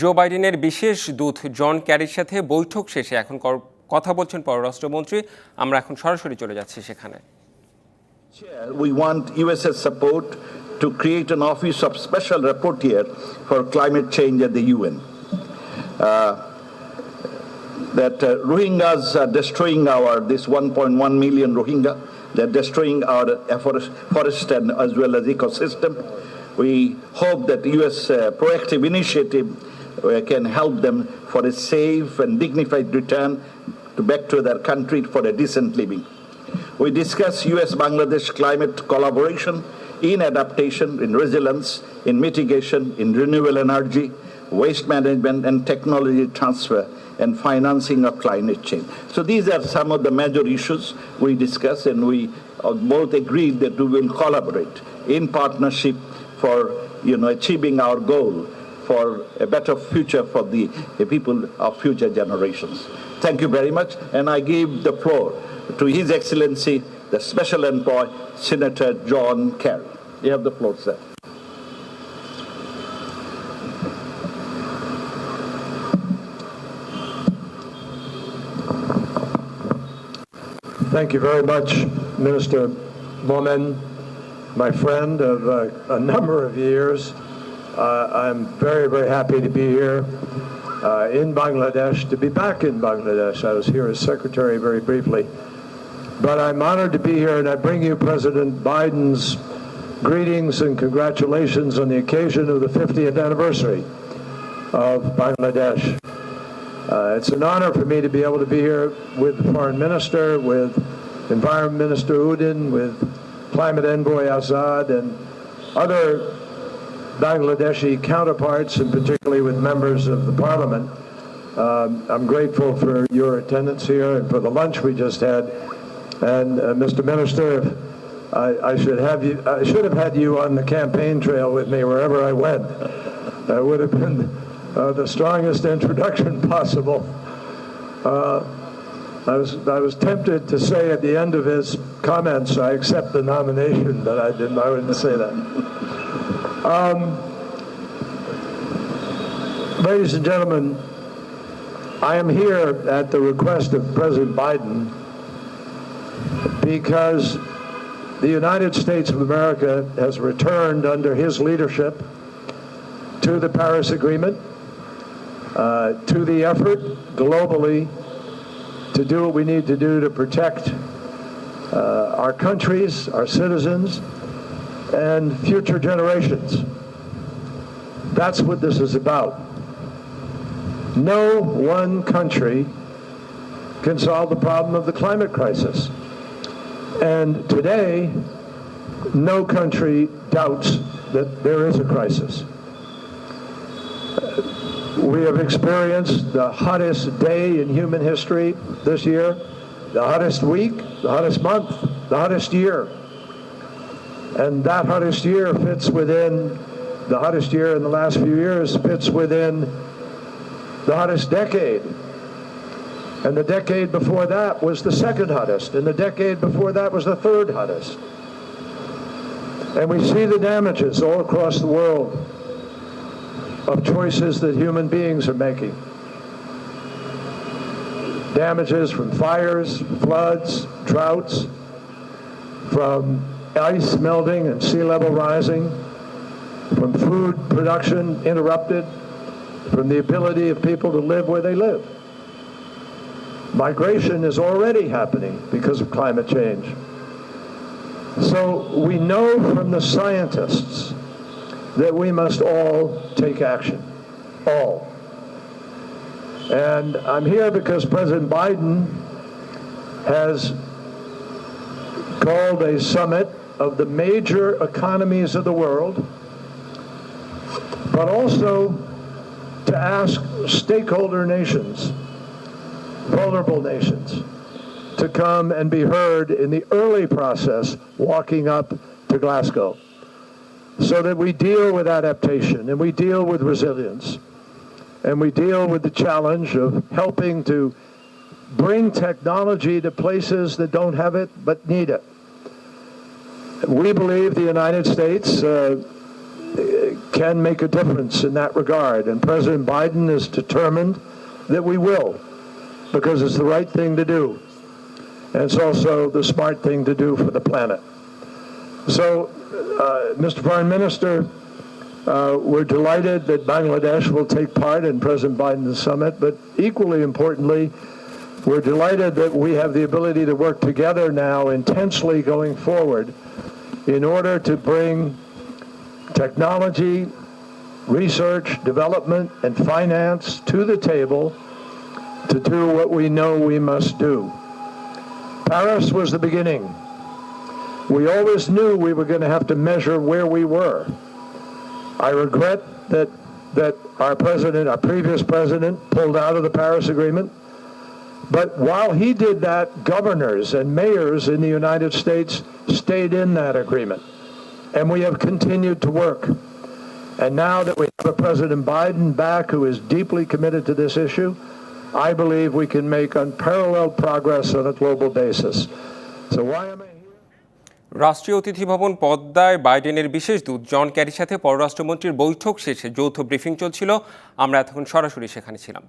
জো বাইডেনের বিশেষ দূত জন ক্যারির সাথে বৈঠক শেষে এখন কথা বলছেন পররাষ্ট্রমন্ত্রী। আমরা এখন সরাসরি চলে যাচ্ছি সেখানে। We want US's support to create an office of special rapporteur for climate change at the UN. That Rohingyas are destroying this 1.1 million Rohingya. They're destroying our forest and as well as ecosystem. We hope that US proactive initiative can help them for a safe and dignified return back to their country for a decent living. We discuss US-Bangladesh climate collaboration in adaptation, in resilience, in mitigation, in renewable energy, waste management and technology transfer and financing of climate change. So these are some of the major issues we discuss, and we both agreed that we will collaborate in partnership for achieving our goal for a better future for the people of future generations. Thank you very much, and I give the floor to His Excellency, the Special Envoy, Senator John Kerry. You have the floor, sir. Thank you very much, Minister Momen, my friend of a number of years. I'm very, very happy to be here in Bangladesh, to be back in Bangladesh. I was here as secretary very briefly. But I'm honored to be here, and I bring you President Biden's greetings and congratulations on the occasion of the 50th anniversary of Bangladesh. It's an honor for me to be able to be here with the Foreign Minister, with Environment Minister Udin, with Climate Envoy Azad, and other Bangladeshi counterparts, and particularly with members of the Parliament. I'm grateful for your attendance here and for the lunch we just had. And Mr. Minister, I should have had you on the campaign trail with me wherever I went. That would have been the strongest introduction possible. I was tempted to say at the end of his comments, I accept the nomination, but I wouldn't say that. Ladies and gentlemen, I am here at the request of President Biden because the United States of America has returned under his leadership to the Paris Agreement, to the effort globally to do what we need to do to protect our countries, our citizens, and future generations. That's what this is about. No one country can solve the problem of the climate crisis. And today, no country doubts that there is a crisis. We have experienced the hottest day in human history this year, the hottest week, the hottest month, the hottest year. And that hottest year fits within, the hottest year in the last few years fits within the hottest decade. And the decade before that was the second hottest, and the decade before that was the third hottest. And we see the damages all across the world of choices that human beings are making. Damages from fires, floods, droughts, from ice melting and sea level rising, from food production interrupted, from the ability of people to live where they live. Migration is already happening because of climate change. So we know from the scientists that we must all take action, all. And I'm here because President Biden has called a summit of the major economies of the world, but also to ask stakeholder nations, vulnerable nations, to come and be heard in the early process walking up to Glasgow, so that we deal with adaptation and we deal with resilience and we deal with the challenge of helping to bring technology to places that don't have it but need it. We believe the United States can make a difference in that regard. And President Biden is determined that we will, because it's the right thing to do. And it's also the smart thing to do for the planet. So, Mr. Foreign Minister, we're delighted that Bangladesh will take part in President Biden's summit, but equally importantly, we're delighted that we have the ability to work together now intensely going forward in order to bring technology, research, development, and finance to the table to do what we know we must do. Paris was the beginning. We always knew we were going to have to measure where we were. I regret that our previous president, pulled out of the Paris Agreement. But while he did that, governors and mayors in the United States stayed in that agreement. And we have continued to work. And now that we have a President Biden back who is deeply committed to this issue, I believe we can make unparalleled progress on a global basis. So why am I here? রাষ্ট্রীয় অতিথি ভবন পদ্মায় বাইডেনের বিশেষ দূত জন ক্যারির সাথে পররাষ্ট্রমন্ত্রীর বৈঠক শেষে যৌথ ব্রিফিং চলছিল। আমরা এতক্ষণ সরাসরি সেখানে ছিলাম।